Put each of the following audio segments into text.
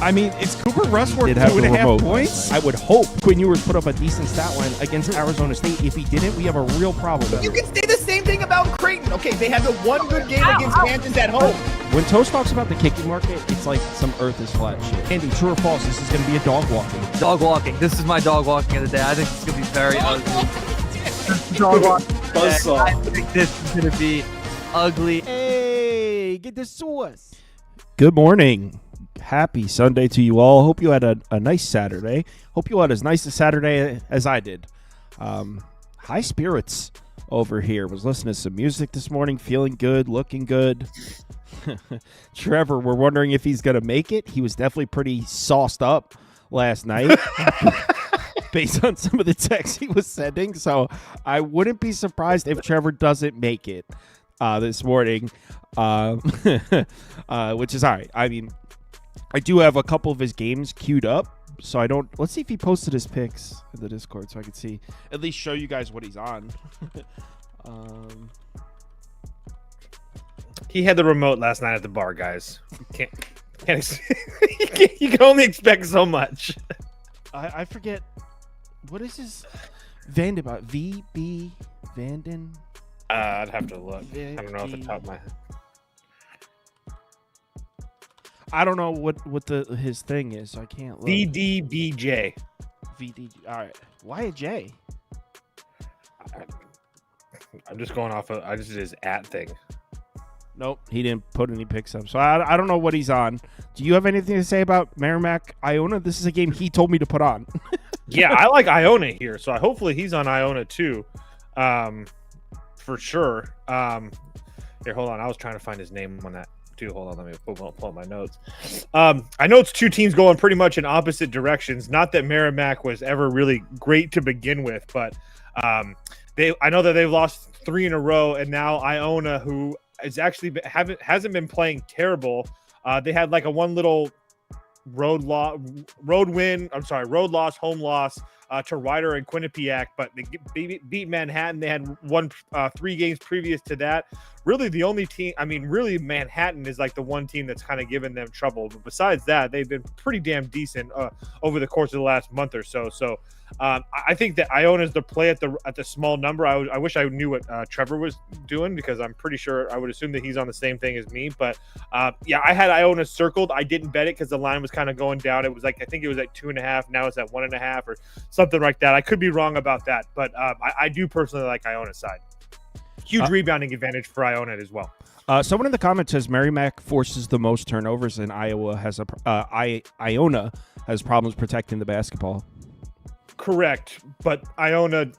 I mean, it's Cooper Rush worth 2.5 points. I would hope Quinn Ewers put up a decent stat line against Arizona State. If he didn't, we have a real problem. You can say the same thing about Creighton. Okay, they had the one good game against Kansas at home. When Toast talks about the kicking market, it's like some earth is flat shit. Andy, true or false, this is going to be a dog walking. Dog walking. This is my dog walking of the day. I think it's going to be very ugly. Dog walking. I think this is going to be ugly. Hey, get the sauce. Good morning. Happy Sunday to you all. Hope you had a nice Saturday. Hope you had as nice a Saturday as I did. High spirits over here. Was listening to some music this morning, feeling good, looking good. Trevor, we're wondering if he's going to make it. He was definitely pretty sauced up last night based on some of the texts he was sending. So I wouldn't be surprised if Trevor doesn't make it this morning, which is all right. I mean, I do have a couple of his games queued up, so I don't. Let's see if he posted his picks in the Discord, so I can see, at least show you guys what he's on. He had the remote last night at the bar, guys. You can only expect so much. I forget, what is his Vanden about? VB Vanden? I'd have to look. I don't know off the top of my head. I don't know what his thing is, so I can't look. VDBJ. VD. All right. Why a J? I'm just going off of. I just did his @ thing. Nope, he didn't put any picks up, so I don't know what he's on. Do you have anything to say about Merrimack Iona? This is a game he told me to put on. Yeah, I like Iona here, so hopefully he's on Iona too, for sure. Here, hold on. I was trying to find his name on that. Hold on, let me pull up my notes. I know it's two teams going pretty much in opposite directions. Not that Merrimack was ever really great to begin with, but I know that they've lost 3 in a row, and now Iona, who is actually hasn't been playing terrible. They had like a one little road loss, home loss to Ryder and Quinnipiac, but they beat Manhattan. They had won 3 games previous to that. Really, the only team, really Manhattan is like the one team that's kind of given them trouble. But besides that, they've been pretty damn decent over the course of the last month or so. So I think that Iona is the play at the small number. I wish I knew what Trevor was doing, because I'm pretty sure I would assume that he's on the same thing as me. But yeah, I had Iona circled. I didn't bet it because the line was kind of going down. It was like, I think it was at 2.5. Now it's at 1.5 or something like that. I could be wrong about that, but I do personally like Iona's side. Huge rebounding advantage for Iona as well. Someone in the comments says Merrimack forces the most turnovers, and Iona has problems protecting the basketball. Correct, but Iona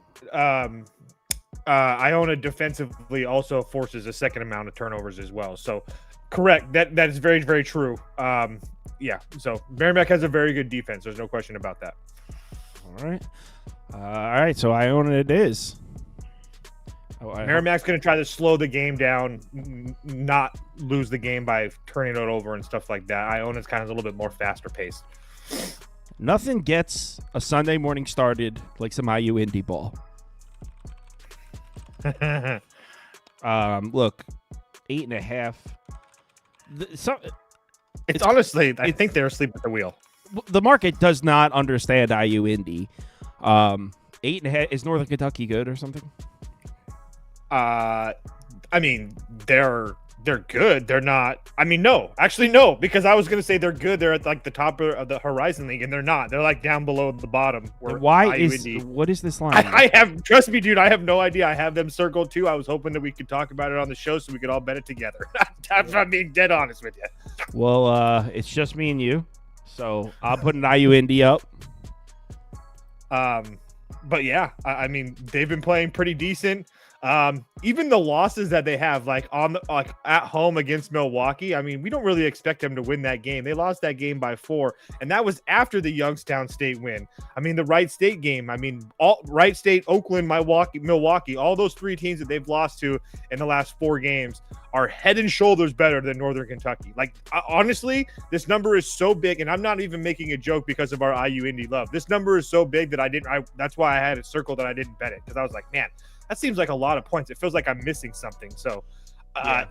defensively also forces a second amount of turnovers as well. So, correct. That is very, very true. Yeah. So Merrimack has a very good defense. There's no question about that. All right. So Iona it is. Merrimack's going to try to slow the game down, not lose the game by turning it over and stuff like that. Iona's kind of a little bit more faster paced. Nothing gets a Sunday morning started like some IU Indy ball. Look, 8.5. It's honestly, I think they're asleep at the wheel. The market does not understand IU Indy. 8.5. Is Northern Kentucky good or something? They're good. They're not. No, actually, no, because I was going to say they're good. They're at like the top of the Horizon League, and they're not. They're like down below the bottom. What is this line? Trust me, dude, I have no idea. I have them circled too. I was hoping that we could talk about it on the show so we could all bet it together. I'm being dead honest with you. Well, it's just me and you, so I'll put an IU Indy up. But yeah, they've been playing pretty decent. Even the losses that they have, like at home against Milwaukee, we don't really expect them to win that game. They lost that game by 4, and that was after the Youngstown State win. The Wright State game. Wright State, Oakland, Milwaukee, all those 3 teams that they've lost to in the last 4 games are head and shoulders better than Northern Kentucky. Honestly, this number is so big, and I'm not even making a joke because of our IU Indy love. This number is so big that that's why I had it circled that I didn't bet it, because I was like, man, that seems like a lot of points. It feels like I'm missing something. So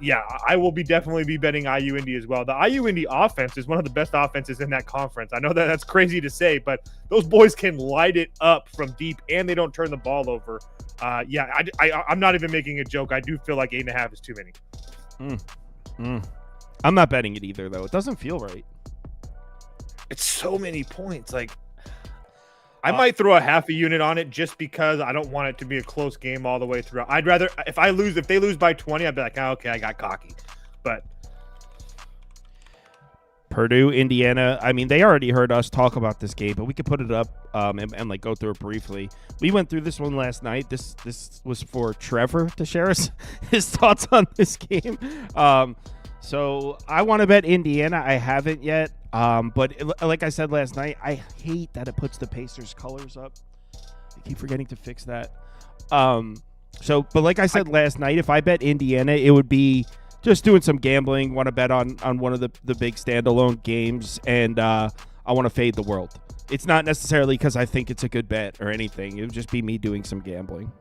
Yeah, I will definitely be betting IU Indy as well. The IU Indy offense is one of the best offenses in that conference. I know that's crazy to say, but those boys can light it up from deep, and they don't turn the ball over. I'm not even making a joke. I do feel like 8.5 is too many. I'm not betting it either, though. It doesn't feel right. It's so many points. Like, I might throw a half a unit on it just because I don't want it to be a close game all the way through. I'd rather if they lose by 20, I'd be like, okay, I got cocky. But Purdue, Indiana. I mean, they already heard us talk about this game, but we could put it up and like go through it briefly. We went through this one last night. This was for Trevor to share us his thoughts on this game. So I want to bet Indiana. I haven't yet. But like I said last night, I hate that it puts the Pacers colors up. I keep forgetting to fix that. But like I said last night, if I bet Indiana, it would be just doing some gambling. Want to bet on one of the big standalone games, and I want to fade the world. It's not necessarily because I think it's a good bet or anything. It would just be me doing some gambling.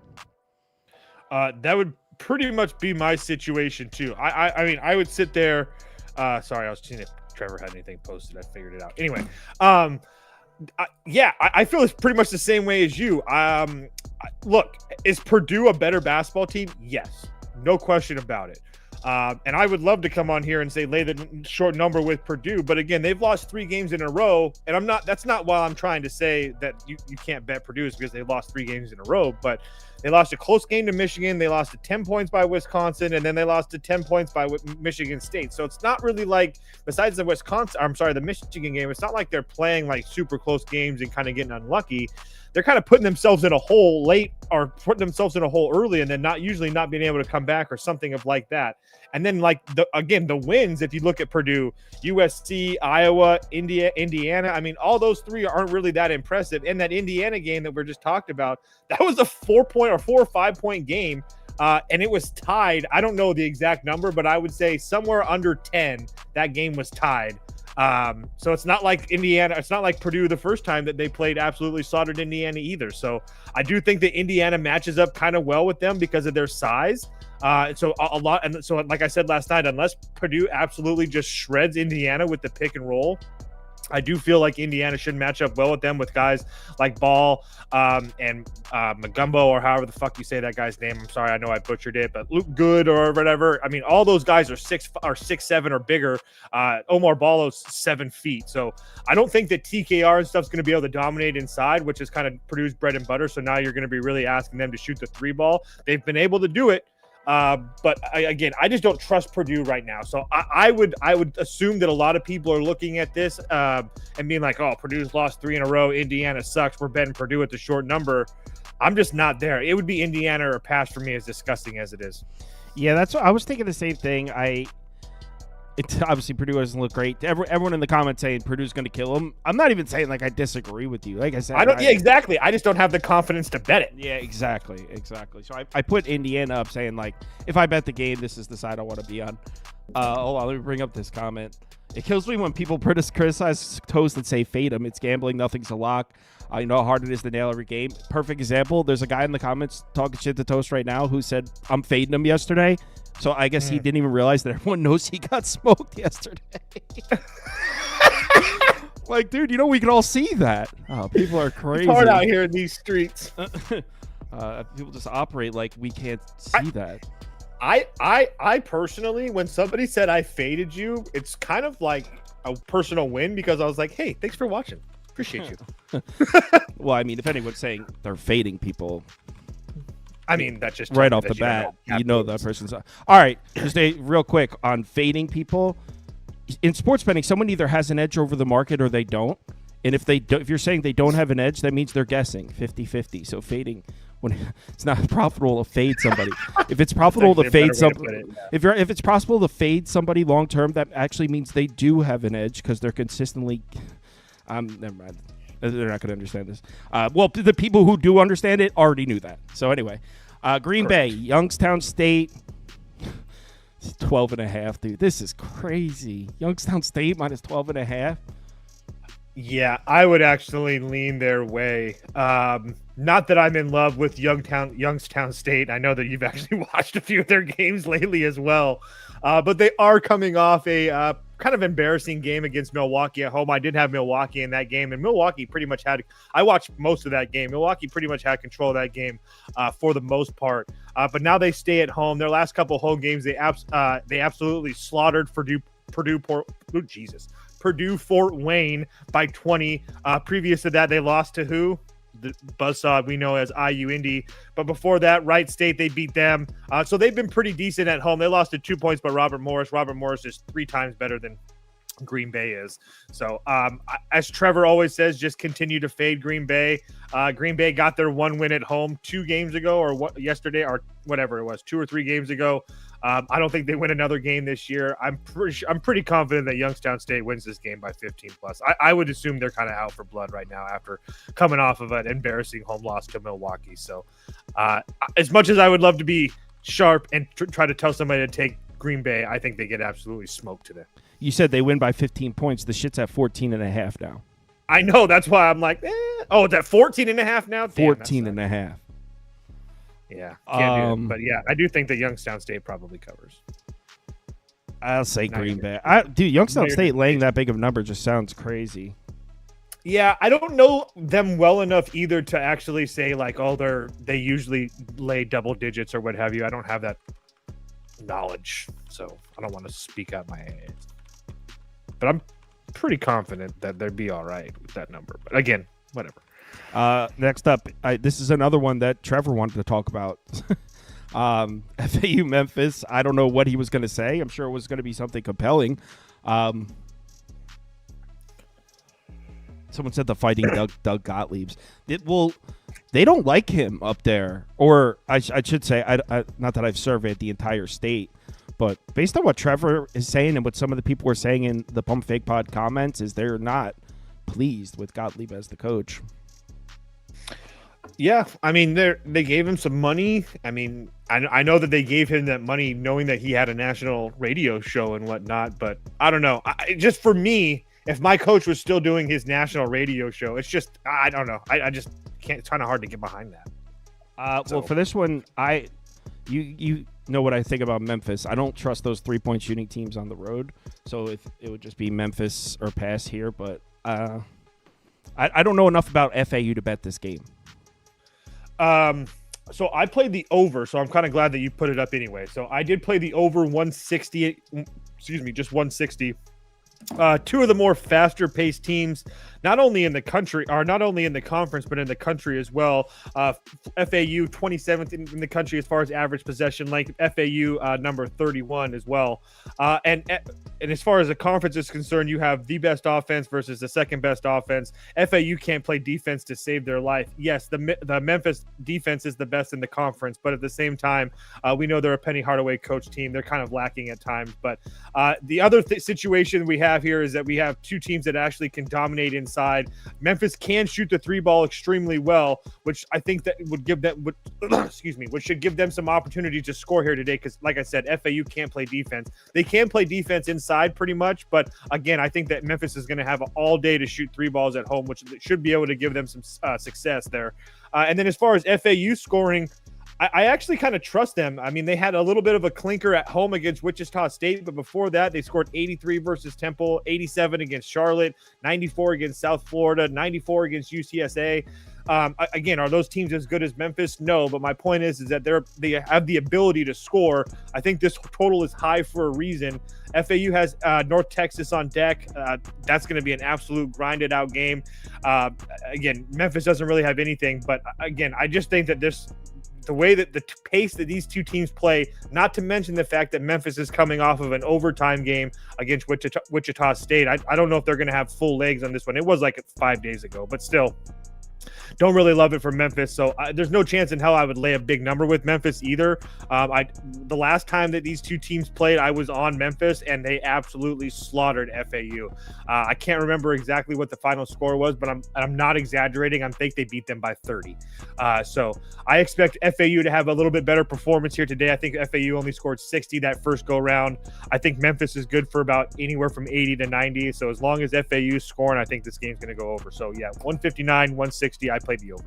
That would pretty much be my situation too. I mean, I would sit there. Sorry, I was seeing if Trevor had anything posted. I figured it out. Anyway, I feel it's pretty much the same way as you. Look, is Purdue a better basketball team? Yes, no question about it. And I would love to come on here and say lay the short number with Purdue, but again, they've lost 3 games in a row, and that's not why I'm trying to say that you can't bet Purdue is because they lost 3 games in a row, but they lost a close game to Michigan, they lost to 10 points by Wisconsin, and then they lost to 10 points by Michigan State. So it's not really like, besides the the Michigan game, it's not like they're playing like super close games and kind of getting unlucky. They're kind of putting themselves in a hole late or putting themselves in a hole early and then not being able to come back or something of like that. And then like the wins, if you look at Purdue, USC, Iowa, Indiana, I mean, all those 3 aren't really that impressive. And that Indiana game that we're just talked about, that was a 4 or 5 point game. And it was tied. I don't know the exact number, but I would say somewhere under 10, that game was tied. So it's not like Purdue the first time that they played absolutely slaughtered Indiana either. So I do think that Indiana matches up kind of well with them because of their size. So like I said last night, unless Purdue absolutely just shreds Indiana with the pick and roll, I do feel like Indiana should match up well with them with guys like Ball and Magumbo, or however the fuck you say that guy's name. I'm sorry, I know I butchered it, but Luke Good or whatever. I mean, all those guys are 6'7" or bigger. Omar Ballo's 7 feet. So I don't think that TKR and stuff's going to be able to dominate inside, which is kind of Purdue's bread and butter. So now you're going to be really asking them to shoot the 3 ball. They've been able to do it. But I just don't trust Purdue right now. So I would assume that a lot of people are looking at this and being like, oh, Purdue's lost 3 in a row. Indiana sucks. We're betting Purdue at the short number. I'm just not there. It would be Indiana or pass for me, as disgusting as it is. Yeah, that's what I was thinking. The same thing. It's obviously Purdue doesn't look great. Everyone in the comments saying Purdue's going to kill them. I'm not even saying like I disagree with you. Like I said, exactly. I just don't have the confidence to bet it. Yeah, exactly. So I put Indiana up, saying like if I bet the game, this is the side I want to be on. Hold on, let me bring up this comment. It kills me when people criticize Toast and say fade them. It's gambling. Nothing's a lock. You know how hard it is to nail every game. Perfect example. There's a guy in the comments talking shit to Toast right now who said I'm fading him yesterday. So I guess he didn't even realize that everyone knows he got smoked yesterday. Like, dude, we can all see that. Oh, people are crazy. It's hard out here in these streets. People just operate like we can't see that. I personally, when somebody said I faded you, it's kind of like a personal win because I was like, hey, thanks for watching. Appreciate you. Well, I mean, if anyone's saying they're fading people, I mean, that's just right off the bat, that person's. All right, just real quick on fading people. In sports betting, someone either has an edge over the market or they don't. And if you're saying they don't have an edge, that means they're guessing 50-50. So fading, when it's not profitable to fade somebody. If it's profitable to fade somebody, if it's possible to fade somebody long term, that actually means they do have an edge because they're consistently. Never mind. They're not going to understand this. Well, the people who do understand it already knew that. So anyway, Green Bay, Youngstown State, 12.5, dude. This is crazy. Youngstown State minus 12.5. Yeah, I would actually lean their way. Not that I'm in love with Youngstown State. I know that you've actually watched a few of their games lately as well. But they are coming off a kind of embarrassing game against Milwaukee at home. I did have Milwaukee in that game, and Milwaukee pretty much had – I watched most of that game. Milwaukee pretty much had control of that game for the most part. But now they stay at home. Their last couple home games, they absolutely slaughtered Purdue Fort Wayne by 20. Previous to that, they lost to who? The buzzsaw we know as IU Indy. But before that, Wright State, they beat them. So they've been pretty decent at home. They lost to 2 points by Robert Morris. Robert Morris is 3 times better than Green Bay is. So as Trevor always says, just continue to fade Green Bay. Green Bay got their 1 win at home 2 games ago or yesterday or whatever it was, 2 or 3 games ago. I don't think they win another game this year. I'm pretty confident that Youngstown State wins this game by 15 plus. I would assume they're kind of out for blood right now after coming off of an embarrassing home loss to Milwaukee. So as much as I would love to be sharp and try to tell somebody to take Green Bay, I think they get absolutely smoked today. You said they win by 15 points. The shit's at 14.5 now. I know. That's why I'm like, oh, it's at 14.5 now? Damn, 14.5. Yeah, can't do it. But yeah, I do think that Youngstown State probably covers. I'll say Green Bay. Dude, Youngstown State laying that big of a number just sounds crazy. Yeah, I don't know them well enough either to actually say like, oh, they usually lay double digits or what have you. I don't have that knowledge, so I don't want to speak out my ass. But I'm pretty confident that they'd be all right with that number. But again, whatever. Next up, this is another one that Trevor wanted to talk about. FAU Memphis. I don't know what he was going to say. I'm sure it was going to be something compelling. Someone said the fighting Doug Gottlieb's. They don't like him up there. Or I should say, not that I've surveyed the entire state, but based on what Trevor is saying and what some of the people were saying in the Pump Fake Pod comments, is they're not pleased with Gottlieb as the coach. Yeah, I mean, they gave him some money. I mean, I know that they gave him that money knowing that he had a national radio show and whatnot, but I don't know. Just for me, if my coach was still doing his national radio show, it's just, I don't know. I just can't, it's kind of hard to get behind that. Well, for this one, you know what I think about Memphis. I don't trust those 3-point shooting teams on the road, so if it would just be Memphis or pass here, but I don't know enough about FAU to bet this game. So I played the over, so I'm kind of glad that you put it up anyway. So I did play the over 160, just 160. Two of the more faster paced teams, not only in the country, or not only in the conference, but in the country as well. FAU 27th in the country as far as average possession length. FAU number 31 as well. And as far as the conference is concerned, you have the best offense versus the second best offense. FAU can't play defense to save their life. Yes, the Memphis defense is the best in the conference, but at the same time, we know they're a Penny Hardaway coach team. They're kind of lacking at times. But the other situation we have here is that we have two teams that actually can dominate inside. Memphis can shoot the 3 ball extremely well, which I think that would give them, which should give them some opportunity to score here today. Because, like I said, FAU can't play defense. They can play defense inside pretty much, but again, I think that Memphis is going to have all day to shoot 3 balls at home, which should be able to give them some success there. And then as far as FAU scoring, I actually kind of trust them. I mean, they had a little bit of a clinker at home against Wichita State, but before that, they scored 83 versus Temple, 87 against Charlotte, 94 against South Florida, 94 against UCSA. Again, are those teams as good as Memphis? No, but my point is that they have the ability to score. I think this total is high for a reason. FAU has North Texas on deck. That's going to be an absolute grinded out game. Again, Memphis doesn't really have anything, but again, I just think that the way that the pace that these two teams play, not to mention the fact that Memphis is coming off of an overtime game against Wichita State. I don't know if they're going to have full legs on this one. It was like 5 days ago, but still, Don't really love it for Memphis, so there's no chance in hell I would lay a big number with Memphis either. The last time that these two teams played, I was on Memphis, and they absolutely slaughtered FAU. I can't remember exactly what the final score was, but I'm not exaggerating. I think they beat them by 30. So I expect FAU to have a little bit better performance here today. I think FAU only scored 60 that first go-round. I think Memphis is good for about anywhere from 80 to 90, so as long as FAU is scoring, I think this game's going to go over. So, yeah, 159, 160, I played the over.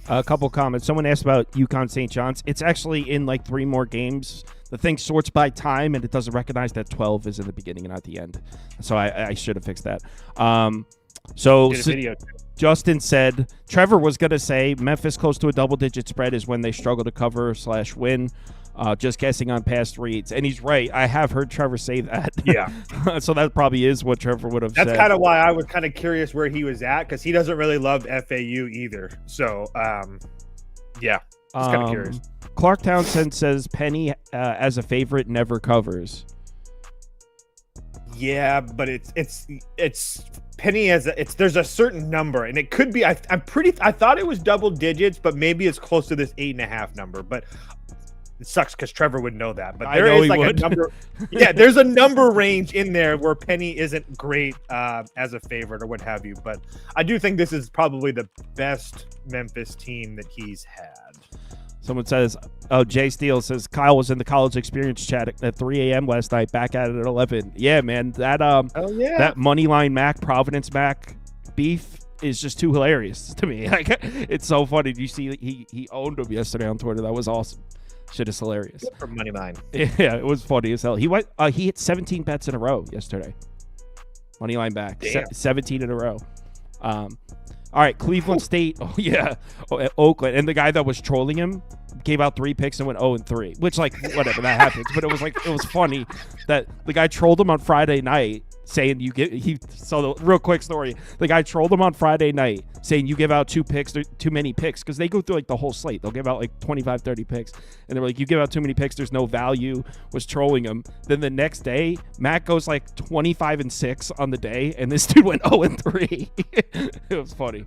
A couple comments. Someone asked about UConn St. John's. It's actually in like 3 more games. The thing sorts by time, and it doesn't recognize that 12 is in the beginning and not the end. So I should have fixed that. Justin said Trevor was going to say Memphis close to a double-digit spread is when they struggle to cover/win. Just guessing on past reads. And he's right. I have heard Trevor say that. Yeah. So that probably is what Trevor would have said. That's kind of why I was kind of curious where he was at, because he doesn't really love FAU either. So, yeah. Just kind of curious. Clark Townsend says Penny as a favorite never covers. Yeah, but it's Penny as there's a certain number, and it could be. I thought it was double digits, but maybe it's close to this 8.5 number. But it sucks because Trevor would know that. But there is like a number. Yeah, there's a number range in there where Penny isn't great as a favorite or what have you. But I do think this is probably the best Memphis team that he's had. Someone says, Jay Steele says, Kyle was in the college experience chat at 3 a.m. last night, back at it at 11. Yeah, man, that Moneyline Mac, Providence Mac beef is just too hilarious to me. Like, it's so funny. Did you see he owned him yesterday on Twitter? That was awesome. Shit is hilarious. Good for Moneyline. Yeah, it was funny as hell. He hit 17 bets in a row yesterday. Moneyline back. 17 in a row. All right, Cleveland State. Oh, yeah. Oakland. And the guy that was trolling him gave out 3 picks and went 0-3, which, like, whatever, that happens. But it was funny that the guy trolled him on Friday night saying so the real quick story. The guy trolled him on Friday night saying you give out 2 picks, too many picks, because they go through like the whole slate. They'll give out like 25, 30 picks. And they're like, you give out too many picks, there's no value, was trolling him. Then the next day, Matt goes like 25-6 on the day, and this dude went 0-3. It was funny.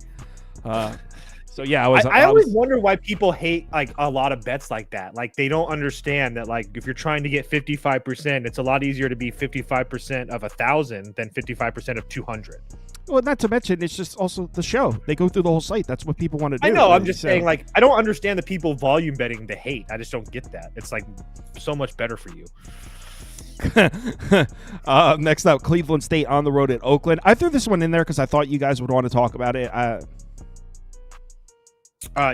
So yeah, I always wonder why people hate like a lot of bets like that. Like they don't understand that like if you're trying to get 55%, it's a lot easier to be 55% of 1,000 than 55% of 200. Well, not to mention it's just also the show. They go through the whole slate. That's what people want to do. I know. I'm just saying, like, I don't understand the people volume betting the hate. I just don't get that. It's like so much better for you. Next up, Cleveland State on the road at Oakland. I threw this one in there because I thought you guys would want to talk about it.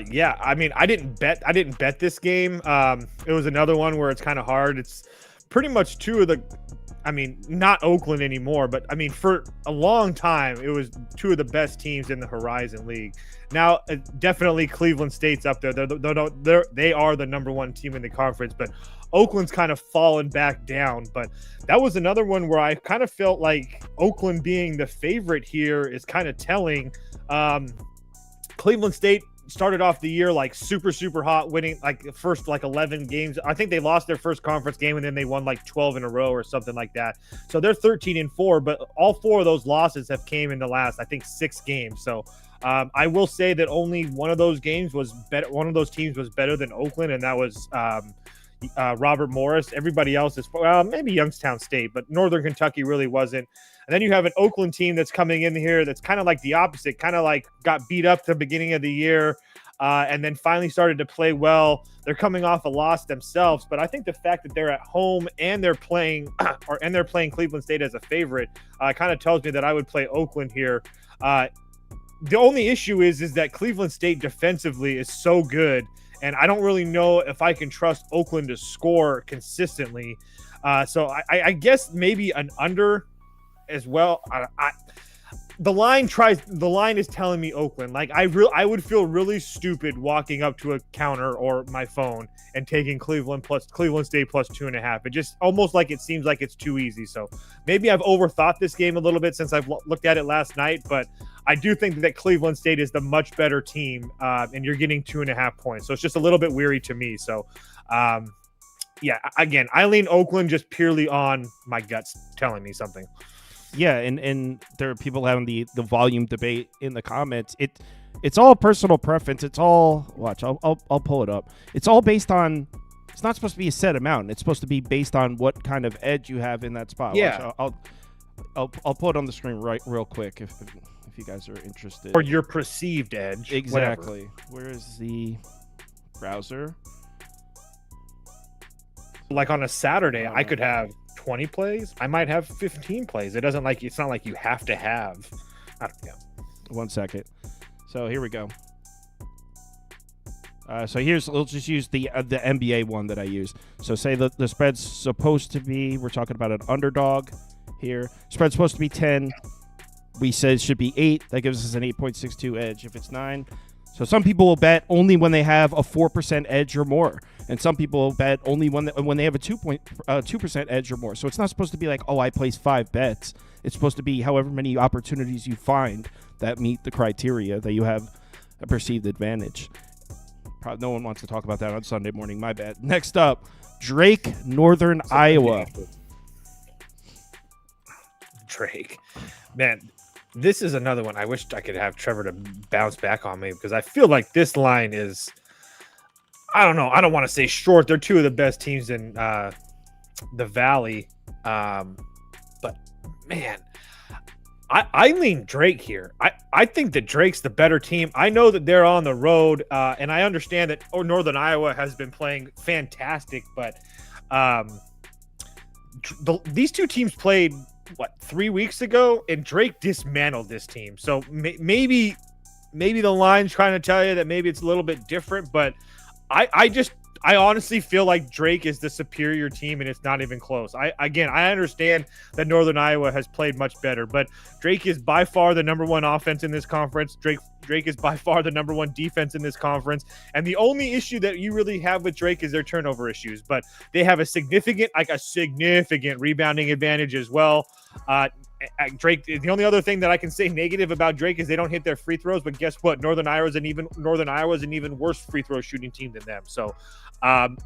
Yeah, I mean, I didn't bet this game. It was another one where it's kind of hard. It's pretty much not Oakland anymore, but I mean, for a long time, it was 2 of the best teams in the Horizon League. Now, definitely Cleveland State's up there. They are the number 1 team in the conference, but Oakland's kind of fallen back down. But that was another one where I kind of felt like Oakland being the favorite here is kind of telling. Cleveland State started off the year like super hot, winning like the first like 11 games. I think they lost their first conference game and then they won like 12 in a row or something like that. So they're 13-4, but all 4 of those losses have came in the last, I think, 6 games. So I will say that only one of those games was better. One of those teams was better than Oakland, and that was Robert Morris. Everybody else is, well, maybe Youngstown State, but Northern Kentucky really wasn't. And then you have an Oakland team that's coming in here that's kind of like the opposite, kind of like got beat up at the beginning of the year and then finally started to play well. They're coming off a loss themselves, but I think the fact that they're at home and they're playing Cleveland State as a favorite kind of tells me that I would play Oakland here. The only issue is that Cleveland State defensively is so good, and I don't really know if I can trust Oakland to score consistently. So I guess maybe an under as well. The line is telling me Oakland. Like I would feel really stupid walking up to a counter or my phone and taking Cleveland State plus 2.5. It just almost like it seems like it's too easy. So maybe I've overthought this game a little bit since I've looked at it last night, but I do think that Cleveland State is the much better team, and you're getting 2.5 points. So it's just a little bit weary to me. So, yeah, again, I lean Oakland just purely on my guts telling me something. Yeah, and there are people having the volume debate in the comments. it's all personal preference. It's all watch. I'll pull it up. It's all based on. It's not supposed to be a set amount. It's supposed to be based on what kind of edge you have in that spot. Yeah. Watch, I'll pull it on the screen real quick if you guys are interested. Or your perceived edge. Exactly. Whatever. Where is the browser? Like on a Saturday, I could have 20 plays. I might have 15 plays. It's not like you have to have. I don't know. 1 second. So here we go. So we'll just use the NBA one that I use. So say the spread's supposed to be, we're talking about an underdog here. Spread's supposed to be 10. We said it should be 8. That gives us an 8.62 edge. If it's 9. So some people will bet only when they have a 4% edge or more. And some people will bet only when they have a 2% edge or more. So it's not supposed to be like, oh, I placed 5 bets. It's supposed to be however many opportunities you find that meet the criteria that you have a perceived advantage. Probably no one wants to talk about that on Sunday morning. My bad. Next up, Drake, Northern Iowa. Drake. Man, this is another one. I wish I could have Trevor to bounce back on me because I feel like this line is, I don't know. I don't want to say short. They're two of the best teams in the Valley. But, man, I lean Drake here. I think that Drake's the better team. I know that they're on the road, and I understand that Northern Iowa has been playing fantastic, but these two teams played, 3 weeks ago, and Drake dismantled this team. So maybe the line's trying to tell you that maybe it's a little bit different, but I honestly feel like Drake is the superior team, and it's not even close. I understand that Northern Iowa has played much better, but Drake is by far the number one offense in this conference. Drake is by far the number one defense in this conference. And the only issue that you really have with Drake is their turnover issues, but they have a significant rebounding advantage as well. Drake, the only other thing that I can say negative about Drake is they don't hit their free throws, but guess what? Northern Iowa is an even worse free throw shooting team than them. So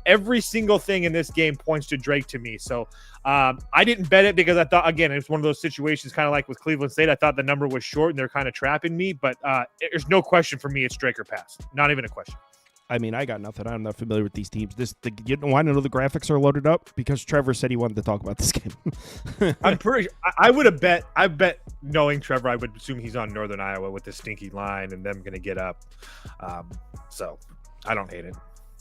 every single thing in this game points to Drake to me. So I didn't bet it because I thought, again, it was one of those situations kind of like with Cleveland State. I thought the number was short and they're kind of trapping me, but there's no question for me. It's Drake or pass. Not even a question. I mean, I got nothing. I'm not familiar with these teams. You know, I know the graphics are loaded up because Trevor said he wanted to talk about this game. I'm pretty sure I would have bet. I bet knowing Trevor, I would assume he's on Northern Iowa with the stinky line and them going to get up. So I don't hate it.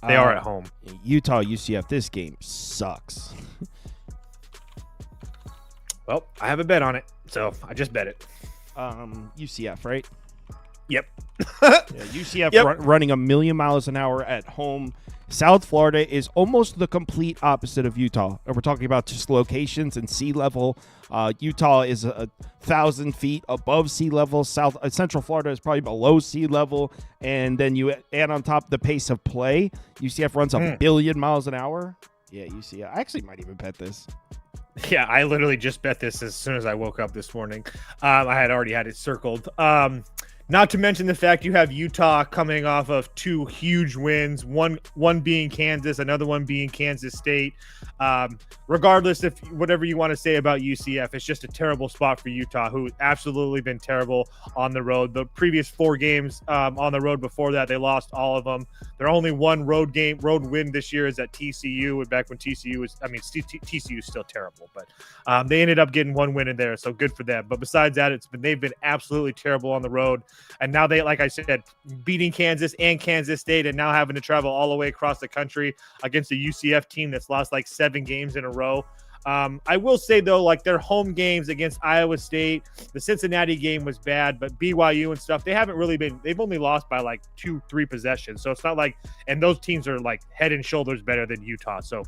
They are at home. Utah, UCF. This game sucks. Well, I have a bet on it, so I just bet it. UCF, right? Yep. UCF running 1,000,000 miles an hour at home. South Florida is almost the complete opposite of Utah. And we're talking about just locations and sea level. Utah is 1,000 feet above sea level. Central Florida is probably below sea level. And then you add on top the pace of play. UCF runs 1,000,000,000 miles an hour. Yeah, UCF. I actually might even bet this. Yeah, I literally just bet this as soon as I woke up this morning. I had already had it circled. Not to mention the fact you have Utah coming off of 2 huge wins, one being Kansas, another one being Kansas State. Regardless of whatever you want to say about UCF, it's just a terrible spot for Utah, who absolutely been terrible on the road. The previous 4 games on the road before that, they lost all of them. Their only one road win this year is at TCU, and back when TCU is still terrible, but they ended up getting 1 win in there, so good for them. But besides that, they've been absolutely terrible on the road. And now they, like I said, beating Kansas and Kansas State and now having to travel all the way across the country against a UCF team that's lost like 7 games in a row. I will say, though, like their home games against Iowa State, the Cincinnati game was bad, but BYU and stuff, they've only lost by like 2-3 possessions. So it's not like, and those teams are like head and shoulders better than Utah. So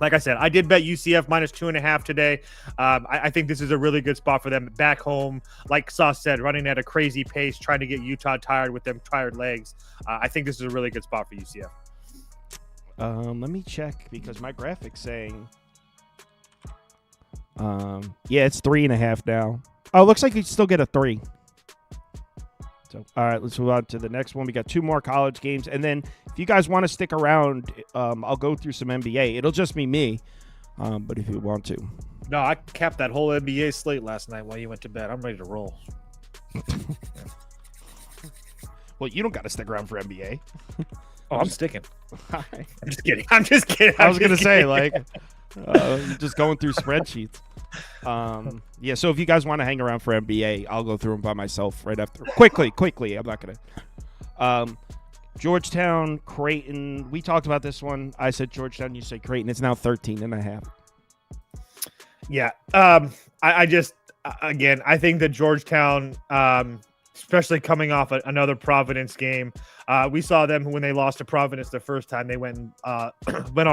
like I said, I did bet UCF minus 2.5 today. I think this is a really good spot for them back home. Like Sauce said, running at a crazy pace, trying to get Utah tired with them tired legs. I think this is a really good spot for UCF. Let me check because my graphic's saying, it's 3.5 now. Oh, it looks like you still get a 3. So, all right, let's move on to the next one. We got 2 more college games. And then if you guys want to stick around, I'll go through some NBA. It'll just be me, but if you want to. No, I capped that whole NBA slate last night while you went to bed. I'm ready to roll. Well, you don't got to stick around for NBA. Oh, I'm sticking. I'm just kidding. I was going to say, like, just going through spreadsheets. Yeah, so if you guys want to hang around for NBA, I'll go through them by myself right after. Quickly. I'm not going to. Georgetown, Creighton. We talked about this one. I said Georgetown. You said Creighton. It's now 13.5. Yeah. I just, again, I think that Georgetown, especially coming off another Providence game, we saw them when they lost to Providence the first time. They went on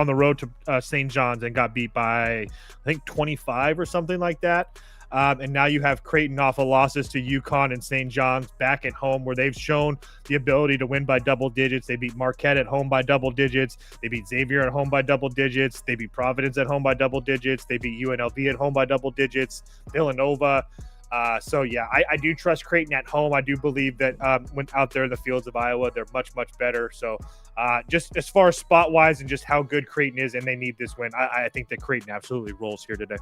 the road to St. John's and got beat by, I think, 25 or something like that. And now you have Creighton off of losses to UConn and St. John's back at home, where they've shown the ability to win by double digits. They beat Marquette at home by double digits. They beat Xavier at home by double digits. They beat Providence at home by double digits. They beat UNLV at home by double digits. Villanova. So, yeah, I do trust Creighton at home. I do believe that when out there in the fields of Iowa, they're much, much better. So just as far as spot-wise and just how good Creighton is and they need this win, I think that Creighton absolutely rolls here today.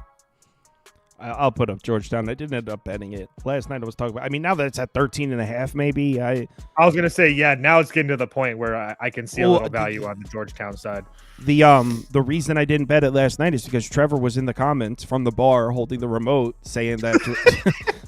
I'll put up Georgetown. I didn't end up betting it. Last night I was talking about, now that it's at 13.5, maybe. I was going to say, yeah, now it's getting to the point where I can see a little value on the Georgetown side. The reason I didn't bet it last night is because Trevor was in the comments from the bar holding the remote saying that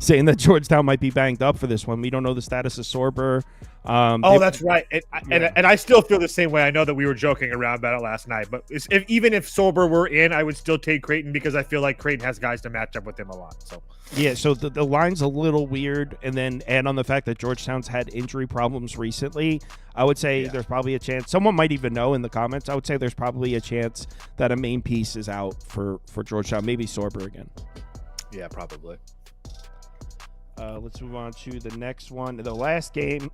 saying that Georgetown might be banged up for this one. We don't know the status of Sorber. That's right. And I still feel the same way. I know that we were joking around about it last night, but even if Sorber were in, I would still take Creighton because I feel like Creighton has guys to match up with him a lot. So yeah, so the line's a little weird, and then add on the fact that Georgetown's had injury problems recently. I would say there's probably a chance. Someone might even know in the comments. I would say there's probably a chance that a main piece is out for Georgetown. Maybe Sorber again. Yeah, probably. Let's move on to the next one. The last game,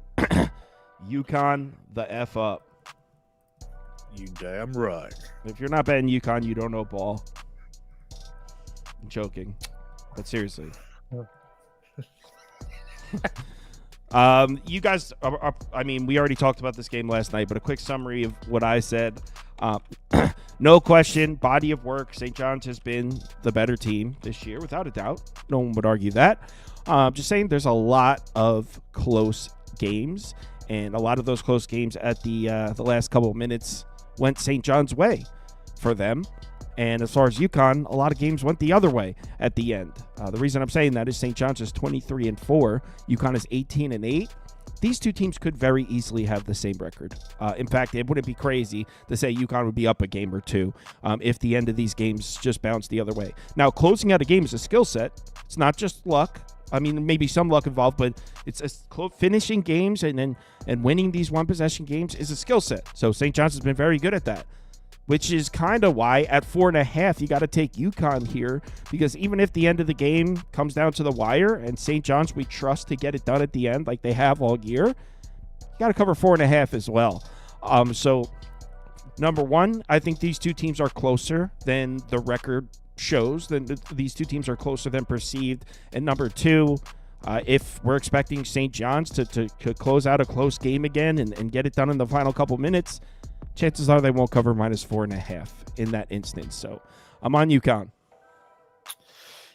UConn, the F up. You damn right. If you're not betting UConn, you don't know ball. I'm joking, but seriously. You guys, we already talked about this game last night, but a quick summary of what I said. No question, body of work, St. John's has been the better team this year, without a doubt. No one would argue that. Just saying there's a lot of close games, and a lot of those close games at the last couple of minutes went St. John's way for them. And as far as UConn, a lot of games went the other way at the end. The reason I'm saying that is St. John's is 23-4. UConn is 18-8. These two teams could very easily have the same record. In fact, it wouldn't be crazy to say UConn would be up a game or two if the end of these games just bounced the other way. Now, closing out a game is a skill set. It's not just luck. Maybe some luck involved, but it's finishing games and winning these one-possession games is a skill set. So St. John's has been very good at that, which is kind of why at 4.5 you got to take UConn here, because even if the end of the game comes down to the wire and St. John's we trust to get it done at the end like they have all year, you got to cover 4.5 as well. So number one, I think these two teams are closer than the record shows. These two teams are closer than perceived. And number two, if we're expecting St. John's to close out a close game again and get it done in the final couple minutes, chances are they won't cover -4.5 in that instance. So I'm on UConn.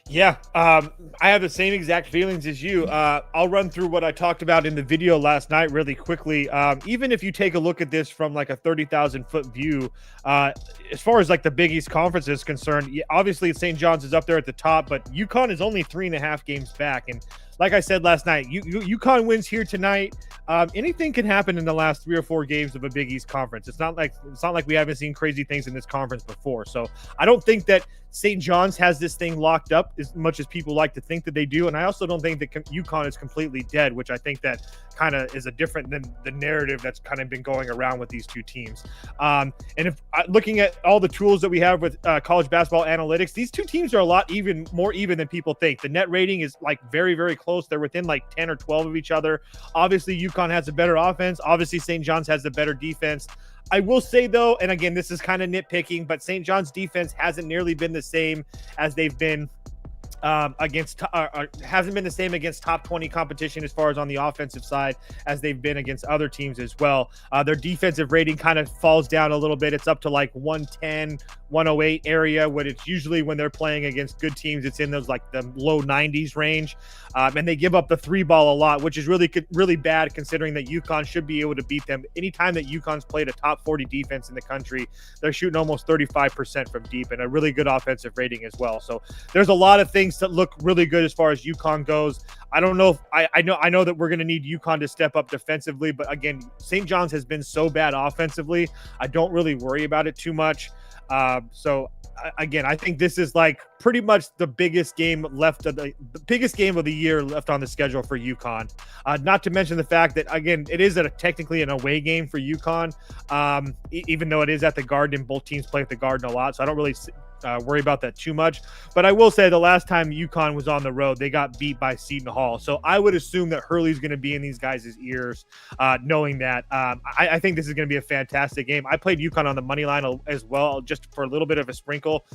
Yeah, I have the same exact feelings as you. I'll run through what I talked about in the video last night really quickly. Even if you take a look at this from like a 30,000-foot view, as far as like the Big East Conference is concerned, obviously St. John's is up there at the top, but UConn is only 3.5 games back. And like I said last night, UConn wins here tonight. Anything can happen in the last 3 or 4 games of a Big East Conference. It's not like we haven't seen crazy things in this conference before. So I don't think that St. John's has this thing locked up as much as people like to think that they do. And I also don't think that UConn is completely dead, which I think that kind of is a different than the narrative that's kind of been going around with these two teams. And if looking at all the tools that we have with college basketball analytics, these two teams are a lot more even than people think. The net rating is like very, very close. They're within like 10 or 12 of each other. Obviously, UConn has a better offense. Obviously, St. John's has the better defense. I will say, though, and again, this is kind of nitpicking, but St. John's defense hasn't nearly been the same as they've been hasn't been the same against top 20 competition as far as on the offensive side as they've been against other teams as well. Their defensive rating kind of falls down a little bit. It's up to like 110, 108 area, when it's usually when they're playing against good teams, it's in those like the low 90s range. And they give up the three ball a lot, which is really bad considering that UConn should be able to beat them. Anytime that UConn's played a top 40 defense in the country, they're shooting almost 35% from deep and a really good offensive rating as well. So there's a lot of things that look really good as far as UConn goes. I don't know if I know that we're going to need UConn to step up defensively, but again, St. John's has been so bad offensively. I don't really worry about it too much. So again, I think this is like pretty much the biggest game of the year left on the schedule for UConn. Not to mention the fact that, again, it is technically an away game for UConn, even though it is at the Garden. Both teams play at the Garden a lot, so I don't really worry about that too much. But I will say the last time UConn was on the road, they got beat by Seton Hall. So I would assume that Hurley's going to be in these guys' ears, knowing that. I think this is going to be a fantastic game. I played UConn on the money line as well, just for a little bit of a sprinkle,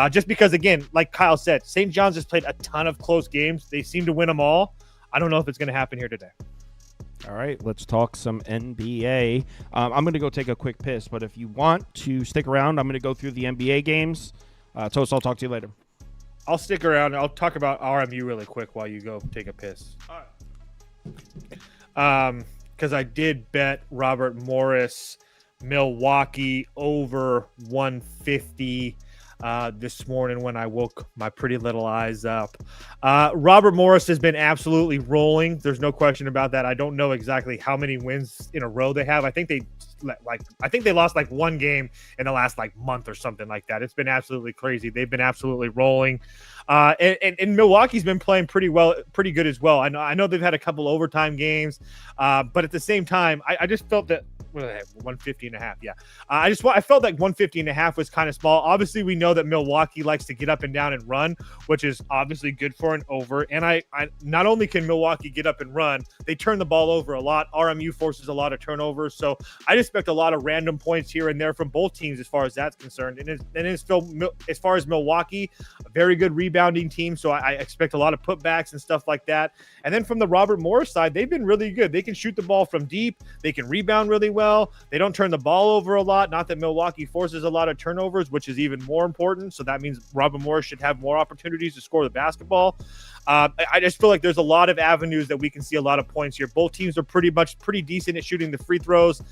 just because, again, like Kyle said, St. John's has played a ton of close games. They seem to win them all. I don't know if it's going to happen here today. All right, let's talk some NBA. I'm going to go take a quick piss, but if you want to stick around, I'm going to go through the NBA games. Toast, I'll talk to you later. I'll stick around. I'll talk about RMU really quick while you go take a piss. All right. Because I did bet Robert Morris Milwaukee over 150 this morning when I woke my pretty little eyes up. Robert Morris has been absolutely rolling. There's no question about that. I don't know exactly how many wins in a row they have. I think they lost like one game in the last like month or something like that. It's been absolutely crazy. They've been absolutely rolling. And Milwaukee's been playing pretty good as well. I know they've had a couple overtime games, but at the same time, I just felt that 150.5. Yeah. I felt like 150.5 was kind of small. Obviously, we know that Milwaukee likes to get up and down and run, which is obviously good for an over. And I not only can Milwaukee get up and run, they turn the ball over a lot. RMU forces a lot of turnovers. So I expect a lot of random points here and there from both teams as far as that's concerned. And as far as Milwaukee, a very good rebounding team. So I expect a lot of putbacks and stuff like that. And then from the Robert Morris side, they've been really good. They can shoot the ball from deep. They can rebound really well. They don't turn the ball over a lot. Not that Milwaukee forces a lot of turnovers, which is even more important. So that means Robert Morris should have more opportunities to score the basketball. I just feel like there's a lot of avenues that we can see a lot of points here. Both teams are pretty decent at shooting the free throws.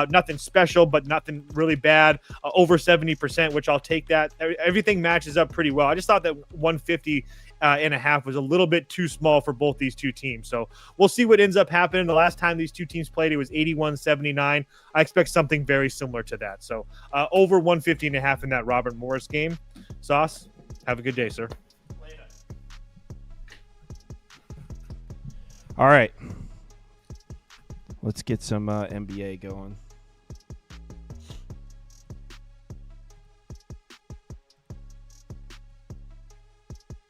Nothing special, but nothing really bad. Over 70%, which I'll take that. Everything matches up pretty well. I just thought that 150.5 was a little bit too small for both these two teams. So we'll see what ends up happening. The last time these two teams played, it was 81-79. I expect something very similar to that. So over 150.5 in that Robert Morris game. Sauce, have a good day, sir. All right. Let's get some NBA going.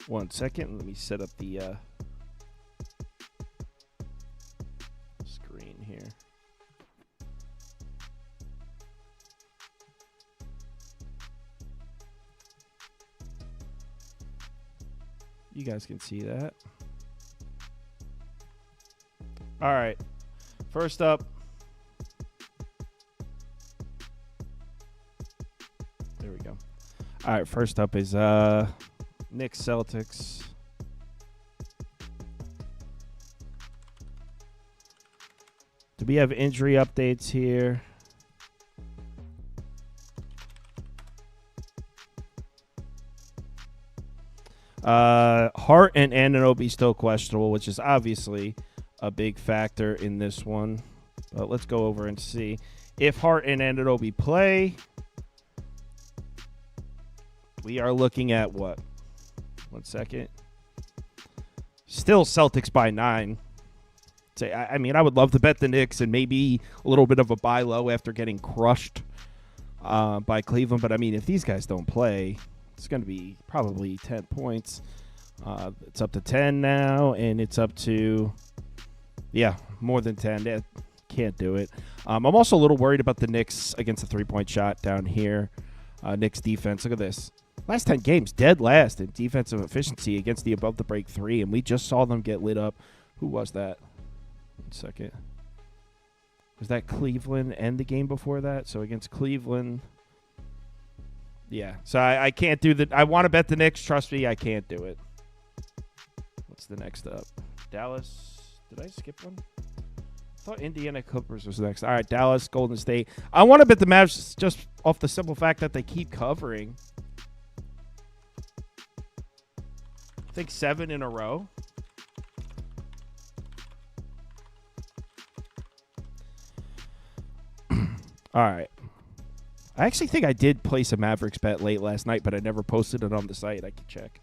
One second. Let me set up the screen here. You guys can see that. All right. First up. There we go. All right. First up is Knicks Celtics. Do we have injury updates here? Hart and Anunoby still questionable, which is obviously a big factor in this one. But let's go over and see. If Hart and Anunoby play, we are looking at what? 1 second. Still Celtics by 9. I mean, I would love to bet the Knicks and maybe a little bit of a buy low after getting crushed by Cleveland. But, I mean, if these guys don't play, it's going to be probably 10 points. It's up to 10 now, and it's up to, more than 10. Can't do it. I'm also a little worried about the Knicks against the three-point shot down here. Knicks defense. Look at this. Last 10 games, dead last in defensive efficiency against the above the break 3, and we just saw them get lit up. Who was that? 1 second. Was that Cleveland and the game before that? So against Cleveland. Yeah. So I can't do that. I want to bet the Knicks. Trust me, I can't do it. What's the next up? Dallas. Did I skip one? I thought Indiana Clippers was next. All right, Dallas, Golden State. I want to bet the Mavs just off the simple fact that they keep covering. I think 7 in a row. All right. I actually think I did place a Mavericks bet late last night, but I never posted it on the site. I can check.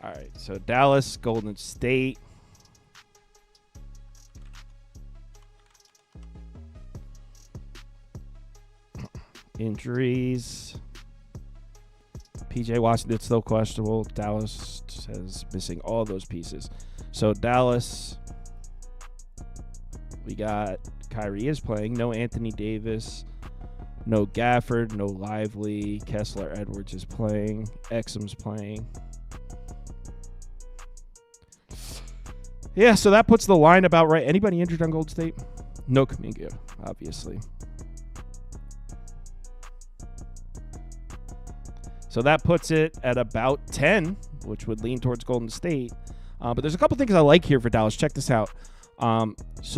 All right. So Dallas, Golden State. Injuries. PJ Washington still questionable. Dallas says missing all those pieces. So Dallas, we got Kyrie is playing. No Anthony Davis. No Gafford. No Lively. Kessler Edwards is playing. Exum's playing. Yeah, so that puts the line about right. Anybody injured on Golden State? No Kuminga, obviously. So that puts it at about 10, which would lean towards Golden State. But there's a couple things I like here for Dallas. Check this out. Let's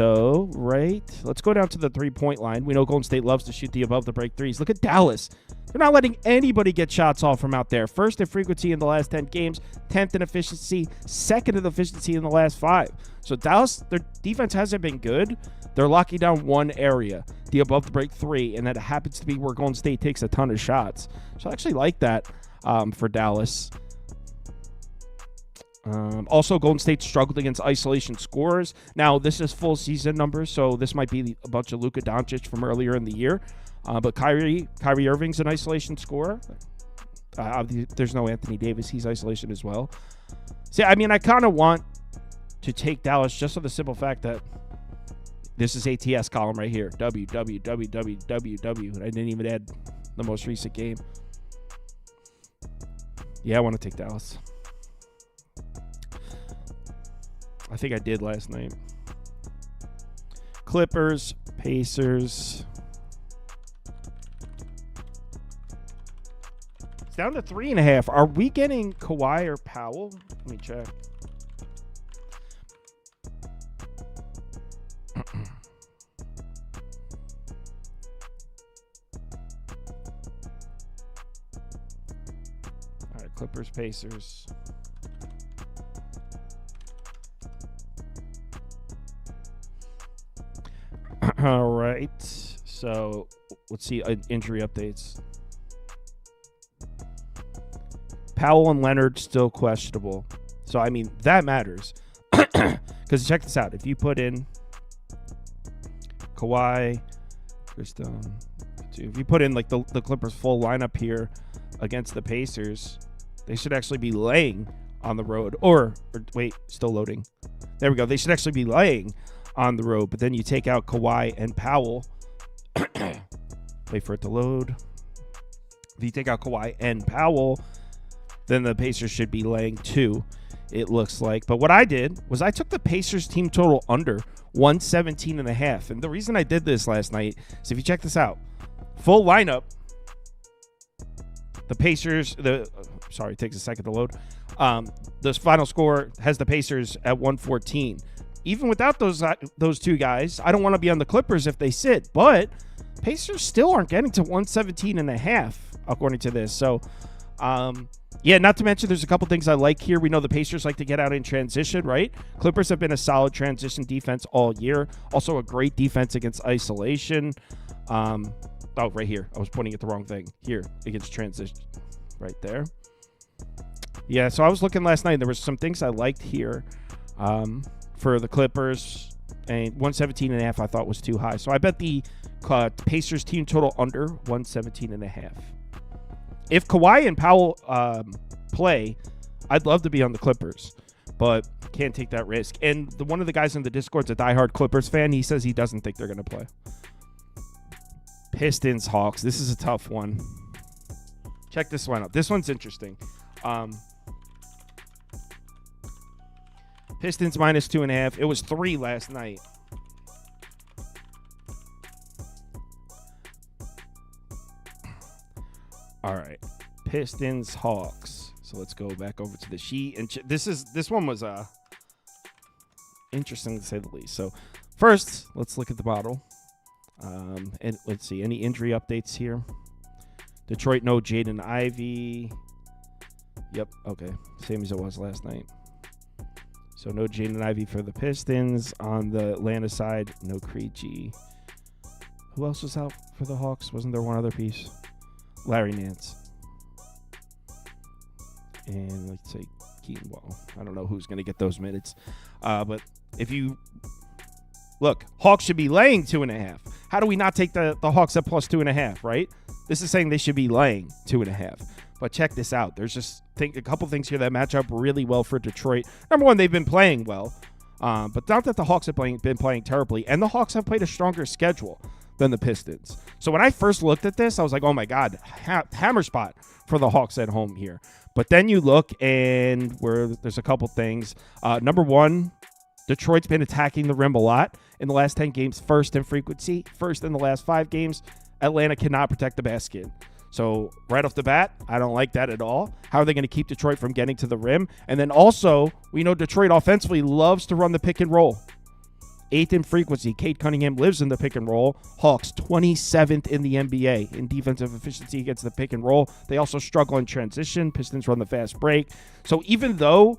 go down to the three-point line. We know Golden State loves to shoot the above the break threes. Look at Dallas. They're not letting anybody get shots off from out there. First in frequency in the last 10 games, 10th in efficiency, second in efficiency in the last 5. So Dallas, their defense hasn't been good. They're locking down one area, the above the break 3, and that happens to be where Golden State takes a ton of shots. So I actually like that for Dallas. Also, Golden State struggled against isolation scorers. Now, this is full season numbers, so this might be a bunch of Luka Doncic from earlier in the year. But Kyrie Irving's an isolation scorer. There's no Anthony Davis. He's isolation as well. See, I mean, I kind of want to take Dallas just for the simple fact that this is ATS column right here. W. I didn't even add the most recent game. Yeah, I want to take Dallas. I think I did last night. Clippers, Pacers. It's down to 3.5. Are we getting Kawhi or Powell? Let me check. All right, Clippers, Pacers. All right, so let's see injury updates. Powell and Leonard still questionable. So, I mean, that matters. Because check this out. If you put in Kawhi, if you put in like the Clippers full lineup here against the Pacers, they should actually be laying on the road. Or wait, still loading. There we go. They should actually be laying on the road, but then you take out Kawhi and Powell. Wait for it to load. If you take out Kawhi and Powell, then the Pacers should be laying 2, it looks like. But what I did was I took the Pacers team total under 117.5. And the reason I did this last night is if you check this out, full lineup, the Pacers, sorry, it takes a second to load. This final score has the Pacers at 114. Even without those two guys, I don't want to be on the Clippers if they sit, but Pacers still aren't getting to 117.5 according to this. So, yeah, not to mention there's a couple things I like here. We know the Pacers like to get out in transition, right? Clippers have been a solid transition defense all year. Also a great defense against isolation. Oh, right here. I was pointing at the wrong thing. Here, against transition. Right there. Yeah, so I was looking last night. There were some things I liked here. For the Clippers, and 117.5 I thought was too high. So I bet the Pacers team total under 117.5. If Kawhi and Powell play, I'd love to be on the Clippers, but can't take that risk. And one of the guys in the Discord's a diehard Clippers fan. He says he doesn't think they're going to play. Pistons, Hawks. This is a tough one. Check this one out. This one's interesting. Pistons minus 2.5. It was 3 last night. All right. Pistons, Hawks. So let's go back over to the sheet. And this one was interesting to say the least. So first, let's look at the bottle. And let's see. Any injury updates here? Detroit, no Jaden Ivey. Yep. Okay. Same as it was last night. So no Jaden Ivey for the Pistons. On the Atlanta side, no Krejci. Who else was out for the Hawks? Wasn't there one other piece? Larry Nance. And let's say Keaton Wall. I don't know who's going to get those minutes. But if you look, Hawks should be laying 2.5. How do we not take the Hawks at plus 2.5, right? This is saying they should be laying 2.5. But check this out. There's just a couple things here that match up really well for Detroit. Number one, they've been playing well. But not that the Hawks have been playing terribly. And the Hawks have played a stronger schedule than the Pistons. So when I first looked at this, I was like, oh my God, hammer spot for the Hawks at home here. But then you look and there's a couple things. Number one, Detroit's been attacking the rim a lot in the last 10 games, first in frequency, first in the last 5 games. Atlanta cannot protect the basket. So right off the bat, I don't like that at all. How are they going to keep Detroit from getting to the rim? And then also, we know Detroit offensively loves to run the pick and roll. 8th in frequency. Cade Cunningham lives in the pick and roll. Hawks 27th in the NBA in defensive efficiency against the pick and roll. They also struggle in transition. Pistons run the fast break. So even though